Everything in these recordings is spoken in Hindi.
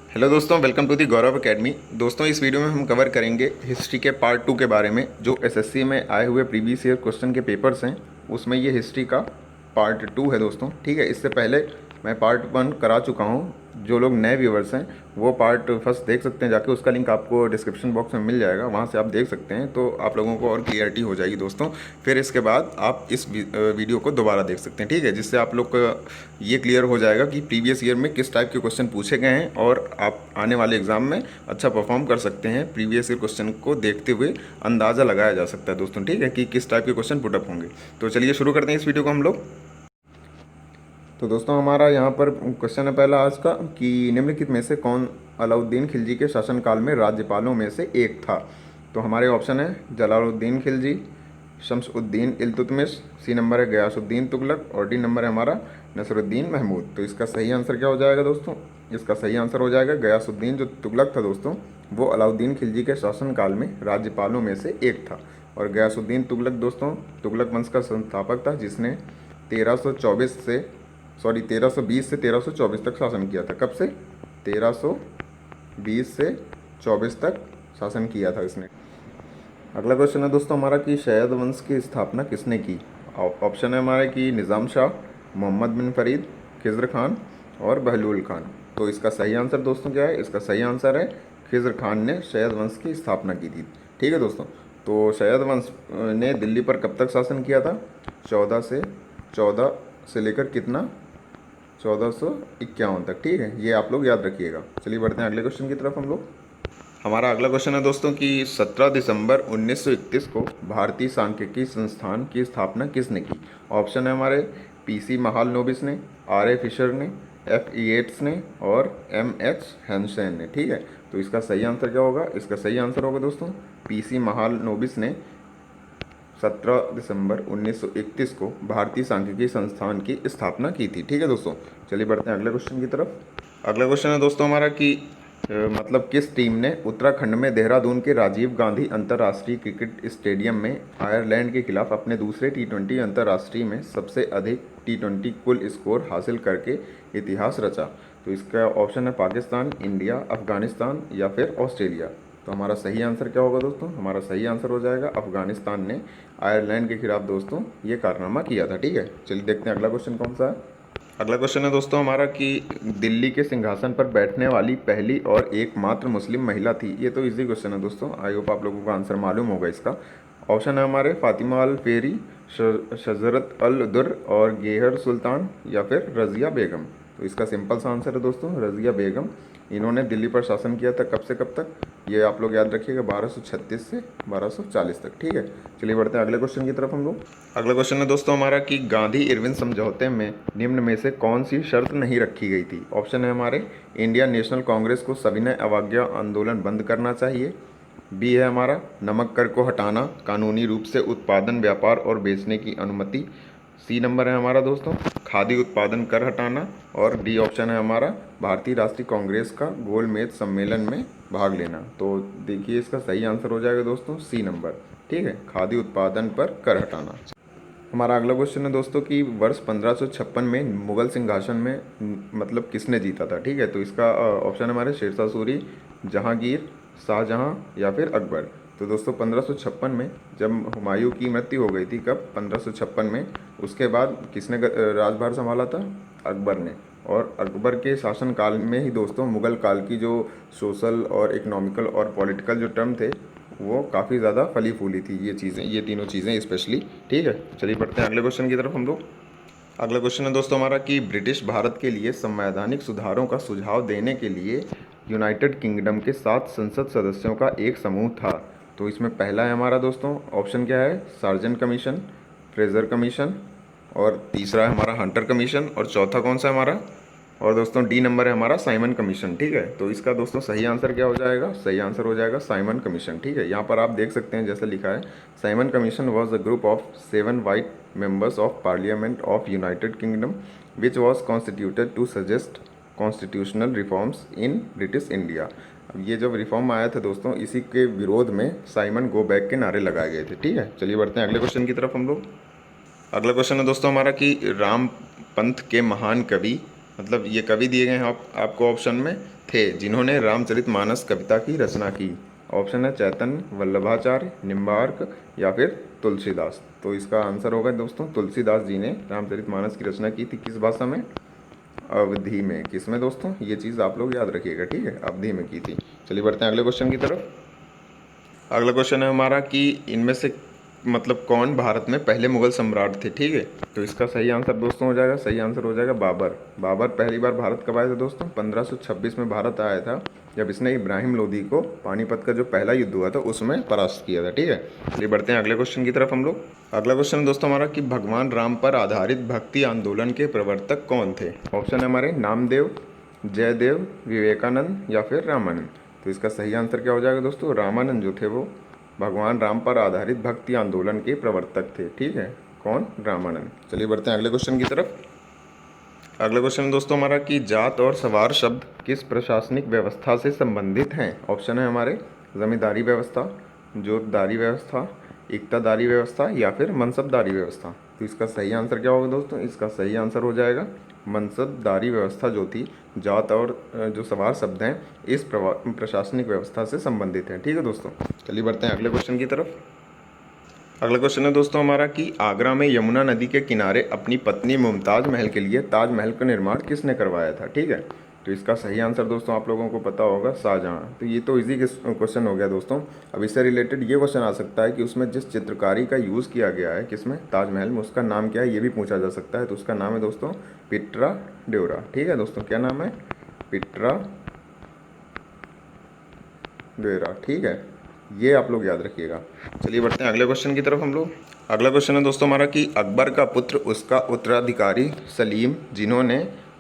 हेलो दोस्तों, welcome to the Gaurav academy. दोस्तों, इस वीडियो में हम कवर करेंगे हिस्ट्री के पार्ट 2 के बारे में। जो एसएससी में आए हुए प्रीवियस ईयर क्वेश्चन के पेपर्स हैं उसमें ये हिस्ट्री का पार्ट 2 है दोस्तों। ठीक है, इससे पहले मैं पार्ट 1 करा चुका हूँ। जो लोग नए व्यूवर्स हैं वो पार्ट फर्स्ट देख सकते हैं जाके, उसका लिंक आपको डिस्क्रिप्शन बॉक्स में मिल जाएगा, वहाँ से आप देख सकते हैं। तो आप लोगों को और क्लियरिटी हो जाएगी दोस्तों। फिर इसके बाद आप इस वीडियो को दोबारा देख सकते हैं। ठीक है, जिससे आप लोग का ये क्लियर हो जाएगा कि प्रीवियस ईयर में किस टाइप के क्वेश्चन पूछे गए हैं और आप आने वाले एग्जाम में अच्छा परफॉर्म कर सकते हैं। प्रीवियस ईयर क्वेश्चन को देखते हुए अंदाज़ा लगाया जा सकता है दोस्तों। ठीक है, कि किस टाइप के क्वेश्चन पुटअप होंगे। तो चलिए शुरू करते हैं इस वीडियो को हम लोग। तो दोस्तों, हमारा यहाँ पर क्वेश्चन है पहला आज का कि निम्नलिखित में से कौन अलाउद्दीन खिलजी के शासनकाल में राज्यपालों में से एक था। तो हमारे ऑप्शन है जलालुद्दीन खिलजी, शम्स-उद-दीन इल्तुतमिश, सी नंबर है गयासुद्दीन तुगलक और डी नंबर है हमारा नसरुद्दीन महमूद। तो इसका सही आंसर क्या हो जाएगा दोस्तों? इसका सही आंसर हो जाएगा गयासुद्दीन जो तुगलक था दोस्तों, वो अलाउद्दीन खिलजी के शासनकाल में राज्यपालों में से एक था। और गयासुद्दीन तुगलक दोस्तों तुगलक वंश का संस्थापक था, जिसने 1320 से 1324 तक शासन किया था। कब से? 1320 से 24 तक शासन किया था इसने। अगला क्वेश्चन है दोस्तों हमारा कि शैयद वंश की स्थापना किसने की। ऑप्शन है हमारे कि निज़ाम शाह, मोहम्मद बिन फरीद, खिज़्र खान और बहलूल खान। तो इसका सही आंसर दोस्तों क्या है? इसका सही आंसर है खिज़्र खान ने शैयद वंश की स्थापना की थी। ठीक है दोस्तों, तो शैयद वंश ने दिल्ली पर कब तक शासन किया था? 14 से लेकर कितना? 1451 तक। ठीक है, ये आप लोग याद रखिएगा। चलिए बढ़ते हैं अगले क्वेश्चन की तरफ हम लोग। हमारा अगला क्वेश्चन है दोस्तों कि 17 दिसंबर 1931 को भारतीय सांख्यिकी संस्थान की स्थापना किसने की। ऑप्शन है हमारे पीसी महालनोबिस ने, आर ए फिशर ने, एफ ईएट्स ने और एम एच हैंसेन ने। ठीक है, तो इसका सही आंसर क्या होगा? इसका सही आंसर होगा दोस्तों पीसी महालनोबिस ने 17 दिसंबर 1931 को भारतीय सांख्यिकी संस्थान की स्थापना की थी। ठीक है दोस्तों, चलिए बढ़ते हैं अगले क्वेश्चन की तरफ। अगला क्वेश्चन है दोस्तों हमारा कि मतलब किस टीम ने उत्तराखंड में देहरादून के राजीव गांधी अंतर्राष्ट्रीय क्रिकेट स्टेडियम में आयरलैंड के खिलाफ अपने दूसरे टी20 अंतर्राष्ट्रीय में सबसे अधिक टी20 कुल स्कोर हासिल करके इतिहास रचा। तो इसका ऑप्शन है पाकिस्तान, इंडिया, अफगानिस्तान या फिर ऑस्ट्रेलिया। तो हमारा सही आंसर क्या होगा दोस्तों? हमारा सही आंसर हो जाएगा अफगानिस्तान ने आयरलैंड के खिलाफ दोस्तों ये कारनामा किया था। ठीक है, चलिए देखते हैं अगला क्वेश्चन कौन सा है। अगला क्वेश्चन है दोस्तों हमारा कि दिल्ली के सिंहासन पर बैठने वाली पहली और एकमात्र मुस्लिम महिला थी। ये तो इजी क्वेश्चन है दोस्तों, आई होप आप लोगों को आंसर मालूम होगा इसका। ऑप्शन है हमारे फातिमा अल फेरी, शजरत अल दुर और गेहर सुल्तान या फिर रज़िया बेगम। तो इसका सिंपल सा आंसर है दोस्तों रज़िया बेगम। इन्होंने दिल्ली पर शासन किया था कब से कब तक? ये आप लोग याद रखिएगा 1236 से 1240 तक। ठीक है, चलिए बढ़ते हैं अगले क्वेश्चन की तरफ हम लोग। अगला क्वेश्चन है दोस्तों हमारा कि गांधी इरविन समझौते में निम्न में से कौन सी शर्त नहीं रखी गई थी। ऑप्शन है हमारे इंडियन नेशनल कांग्रेस को सविनय अवज्ञा आंदोलन बंद करना चाहिए, बी है हमारा नमक कर को हटाना, कानूनी रूप से उत्पादन, व्यापार और बेचने की अनुमति, सी नंबर है हमारा दोस्तों खादी उत्पादन कर हटाना और डी ऑप्शन है हमारा भारतीय राष्ट्रीय कांग्रेस का गोलमेज सम्मेलन में भाग लेना। तो देखिए इसका सही आंसर हो जाएगा दोस्तों सी नंबर। ठीक है, खादी उत्पादन पर कर हटाना। हमारा अगला क्वेश्चन है दोस्तों कि वर्ष 1556 में मुगल सिंहासन में मतलब किसने जीता था। ठीक है, तो इसका ऑप्शन है हमारे शेरशाह सूरी, जहांगीर, शाहजहां या फिर अकबर। तो दोस्तों 1556 में जब हुमायूं की मृत्यु हो गई थी, कब? 1556 में। उसके बाद किसने राजभार संभाला था? अकबर ने। और अकबर के शासनकाल में ही दोस्तों मुग़ल काल की जो सोशल और इकोनॉमिकल और पॉलिटिकल जो टर्म थे वो काफ़ी ज़्यादा फली फूली थी, ये चीज़ें, ये तीनों चीज़ें स्पेशली। ठीक है, चलिए बढ़ते हैं अगले क्वेश्चन की तरफ हम लोग। अगला क्वेश्चन है दोस्तों हमारा कि ब्रिटिश भारत के लिए संवैधानिक सुधारों का सुझाव देने के लिए यूनाइटेड किंगडम के 7 संसद सदस्यों का एक समूह था। तो इसमें पहला है हमारा दोस्तों ऑप्शन क्या है? सार्जेंट कमीशन, फ्रेजर कमीशन और तीसरा है हमारा हंटर कमीशन और चौथा कौन सा है हमारा? और दोस्तों डी नंबर है हमारा साइमन कमीशन। ठीक है, तो इसका दोस्तों सही आंसर क्या हो जाएगा? सही आंसर हो जाएगा साइमन कमीशन। ठीक है, यहाँ पर आप देख सकते हैं जैसे लिखा है Simon commission was a group of 7 white members of parliament of United Kingdom which was constituted to suggest constitutional reforms in British India. अब ये जब रिफॉर्म आया था दोस्तों, इसी के विरोध में साइमन गो बैक के नारे लगाए गए थे। ठीक है, चलिए बढ़ते हैं अगले क्वेश्चन की तरफ हम लोग। अगला क्वेश्चन है दोस्तों हमारा कि राम पंथ के महान कवि मतलब ये कवि दिए गए हैं आपको ऑप्शन में थे जिन्होंने रामचरितमानस कविता की रचना की। ऑप्शन है चैतन्य, वल्लभाचार्य, निम्बार्क या फिर तुलसीदास। तो इसका आंसर होगा दोस्तों तुलसीदास जी ने रामचरितमानस की रचना की थी। किस भाषा में? अवधि में। किस में दोस्तों? ये चीज़ आप लोग याद रखिएगा, ठीक है, अवधि में की थी। चलिए बढ़ते हैं अगले क्वेश्चन की तरफ। अगला क्वेश्चन है हमारा कि इनमें से मतलब कौन भारत में पहले मुगल सम्राट थे, ठीक है। तो इसका सही आंसर दोस्तों हो जाएगा, सही आंसर हो जाएगा बाबर। बाबर पहली बार भारत कब आए थे दोस्तों? 1526 में भारत आया था, जब इसने इब्राहिम लोदी को पानीपत का जो पहला युद्ध हुआ था उसमें परास्त किया था, ठीक है। चलिए बढ़ते हैं अगले क्वेश्चन की तरफ हम लोग। अगला क्वेश्चन दोस्तों हमारा कि भगवान राम पर आधारित भक्ति आंदोलन के प्रवर्तक कौन थे। ऑप्शन है हमारे नामदेव, जयदेव, विवेकानंद या फिर रामानंद। तो इसका सही आंसर क्या हो जाएगा दोस्तों? रामानंद जो थे वो भगवान राम पर आधारित भक्ति आंदोलन के प्रवर्तक थे, ठीक है। कौन? रामानंद। चलिए बढ़ते हैं अगले क्वेश्चन की तरफ। अगला क्वेश्चन दोस्तों हमारा कि जात और सवार शब्द किस प्रशासनिक व्यवस्था से संबंधित हैं। ऑप्शन है हमारे जमींदारी व्यवस्था, जोतदारी व्यवस्था, इक्तादारी व्यवस्था या फिर मनसबदारी व्यवस्था। तो इसका सही आंसर क्या होगा दोस्तों? इसका सही आंसर हो जाएगा मनसबदारी व्यवस्था, जो थी जात और जो सवार शब्द हैं इस प्रशासनिक व्यवस्था से संबंधित हैं, ठीक है दोस्तों। चलिए बढ़ते हैं अगले क्वेश्चन की तरफ। अगला क्वेश्चन है दोस्तों हमारा कि आगरा में यमुना नदी के किनारे अपनी पत्नी मुमताज़ महल के लिए ताजमहल का निर्माण किसने करवाया था, ठीक है। तो इसका सही आंसर दोस्तों आप लोगों को पता होगा, शाहजहाँ। तो ये तो इजी क्वेश्चन हो गया दोस्तों। अब इससे रिलेटेड ये क्वेश्चन आ सकता है कि उसमें जिस चित्रकारी का यूज़ किया गया है किसमें, ताजमहल में, उसका नाम क्या है, ये भी पूछा जा सकता है। तो उसका नाम है दोस्तों पिट्रा ड्योरा, ठीक है दोस्तों। क्या नाम है? पिट्रा ड्योरा, ठीक है। ये आप लोग याद रखिएगा। चलिए बढ़ते हैं अगले क्वेश्चन की तरफ हम लोग। अगला क्वेश्चन है दोस्तों हमारा कि अकबर का पुत्र उसका उत्तराधिकारी सलीम जिन्होंने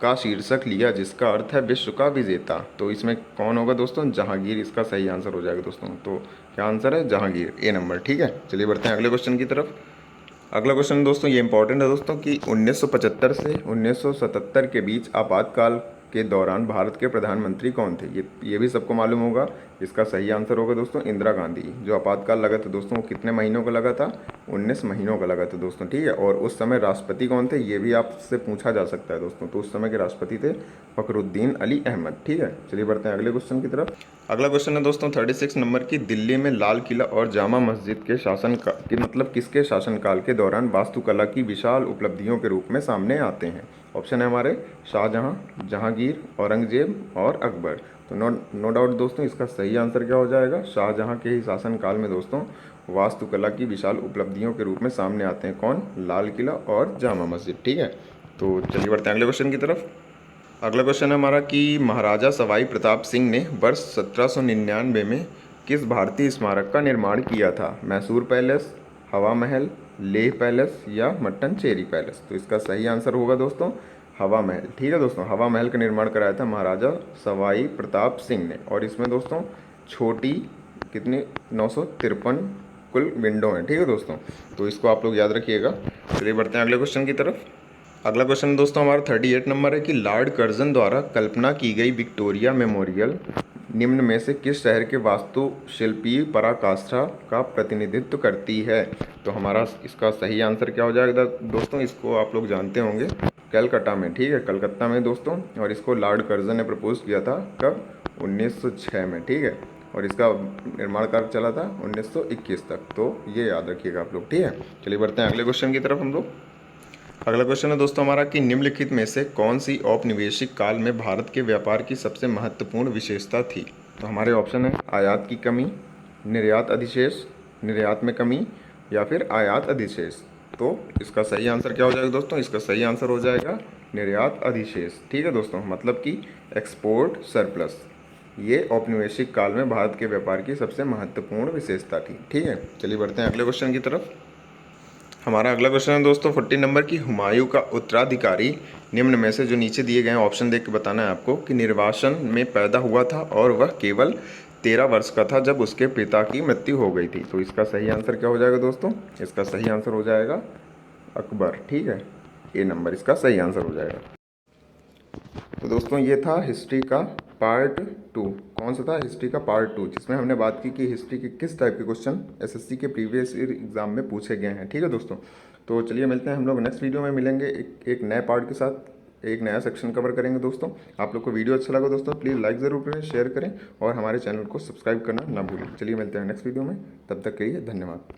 का शीर्षक लिया जिसका अर्थ है विश्व का विजेता। तो इसमें कौन होगा दोस्तों? जहांगीर इसका सही आंसर हो जाएगा दोस्तों। तो क्या आंसर है? जहांगीर, ए नंबर, ठीक है। चलिए बढ़ते हैं अगले क्वेश्चन की तरफ। अगला क्वेश्चन दोस्तों ये इंपॉर्टेंट है दोस्तों कि 1975 से 1977 के बीच आपातकाल के दौरान भारत के प्रधानमंत्री कौन थे। ये भी सबको मालूम होगा। इसका सही आंसर होगा दोस्तों इंदिरा गांधी। जो आपातकाल लगा था दोस्तों वो कितने महीनों का लगा था? 19 महीनों का लगा था दोस्तों, ठीक है। और उस समय राष्ट्रपति कौन थे ये भी आपसे पूछा जा सकता है दोस्तों। तो उस समय के राष्ट्रपति थे फखरुद्दीन अली अहमद, ठीक है। चलिए बढ़ते हैं अगले क्वेश्चन की तरफ। अगला क्वेश्चन है दोस्तों 36 नंबर की दिल्ली में लाल किला और जामा मस्जिद के शासन का कि मतलब किसके शासनकाल के दौरान वास्तुकला की विशाल उपलब्धियों के रूप में सामने आते हैं। ऑप्शन है हमारे शाहजहां, जहांगीर, औरंगजेब और अकबर। तो नो डाउट दोस्तों इसका सही आंसर क्या हो जाएगा? शाहजहां के ही शासनकाल में दोस्तों वास्तुकला की विशाल उपलब्धियों के रूप में सामने आते हैं कौन? लाल किला और जामा मस्जिद, ठीक है। तो चलिए बढ़ते हैं अगले क्वेश्चन की तरफ। अगला क्वेश्चन है हमारा कि महाराजा सवाई प्रताप सिंह ने वर्ष 1799 में किस भारतीय स्मारक का निर्माण किया था। मैसूर पैलेस, हवा महल, लेह पैलेस या मट्टनचेरी पैलेस। तो इसका सही आंसर होगा दोस्तों हवा महल, ठीक है दोस्तों। हवा महल का निर्माण कराया था महाराजा सवाई प्रताप सिंह ने। और इसमें दोस्तों छोटी कितनी 953 कुल विंडो हैं, ठीक है दोस्तों। तो इसको आप लोग याद रखिएगा। चलिए बढ़ते हैं अगले क्वेश्चन की तरफ। अगला क्वेश्चन दोस्तों हमारा 38 नंबर है कि लॉर्ड कर्जन द्वारा कल्पना की गई विक्टोरिया मेमोरियल निम्न में से किस शहर के वास्तुशिल्पीय पराकाष्ठा का प्रतिनिधित्व करती है। तो हमारा इसका सही आंसर क्या हो जाएगा दोस्तों? इसको आप लोग जानते होंगे, कलकत्ता में, ठीक है, कलकत्ता में दोस्तों। और इसको लॉर्ड कर्जन ने प्रपोज किया था कब? 1906 में, ठीक है। और इसका निर्माण कार्य चला था 1921 तक। तो ये याद रखिएगा आप लोग, ठीक है। चलिए बढ़ते हैं अगले क्वेश्चन की तरफ हम लोग। अगला क्वेश्चन है दोस्तों हमारा कि निम्नलिखित में से कौन सी औपनिवेशिक काल में भारत के व्यापार की सबसे महत्वपूर्ण विशेषता थी। तो हमारे ऑप्शन है आयात की कमी, निर्यात अधिशेष, निर्यात में कमी या फिर आयात अधिशेष। तो इसका सही आंसर क्या हो जाएगा दोस्तों? इसका सही आंसर हो जाएगा निर्यात अधिशेष, ठीक है दोस्तों। मतलब कि एक्सपोर्ट सरप्लस। ये औपनिवेशिक काल में भारत के व्यापार की सबसे महत्वपूर्ण विशेषता थी, ठीक है। चलिए बढ़ते हैं अगले क्वेश्चन की तरफ। हमारा अगला क्वेश्चन है दोस्तों 40 नंबर की हुमायूं का उत्तराधिकारी निम्न में से जो नीचे दिए गए हैं ऑप्शन देख के बताना है आपको कि निर्वासन में पैदा हुआ था और वह केवल 13 वर्ष का था जब उसके पिता की मृत्यु हो गई थी। तो इसका सही आंसर क्या हो जाएगा दोस्तों? इसका सही आंसर हो जाएगा अकबर, ठीक है। ए नंबर इसका सही आंसर हो जाएगा। तो दोस्तों ये था हिस्ट्री का पार्ट 2। कौन सा था? हिस्ट्री का पार्ट 2, जिसमें हमने बात की कि हिस्ट्री के किस टाइप के क्वेश्चन एसएससी के प्रीवियस ईयर एग्जाम में पूछे गए हैं, ठीक है दोस्तों। तो चलिए मिलते हैं हम लोग नेक्स्ट वीडियो में, मिलेंगे एक नए पार्ट के साथ। एक नया सेक्शन कवर करेंगे दोस्तों। आप लोग को वीडियो अच्छा लगा दोस्तों, प्लीज़ लाइक ज़रूर करें, शेयर करें और हमारे चैनल को सब्सक्राइब करना ना भूलें। चलिए मिलते हैं नेक्स्ट वीडियो में, तब तक के लिए धन्यवाद।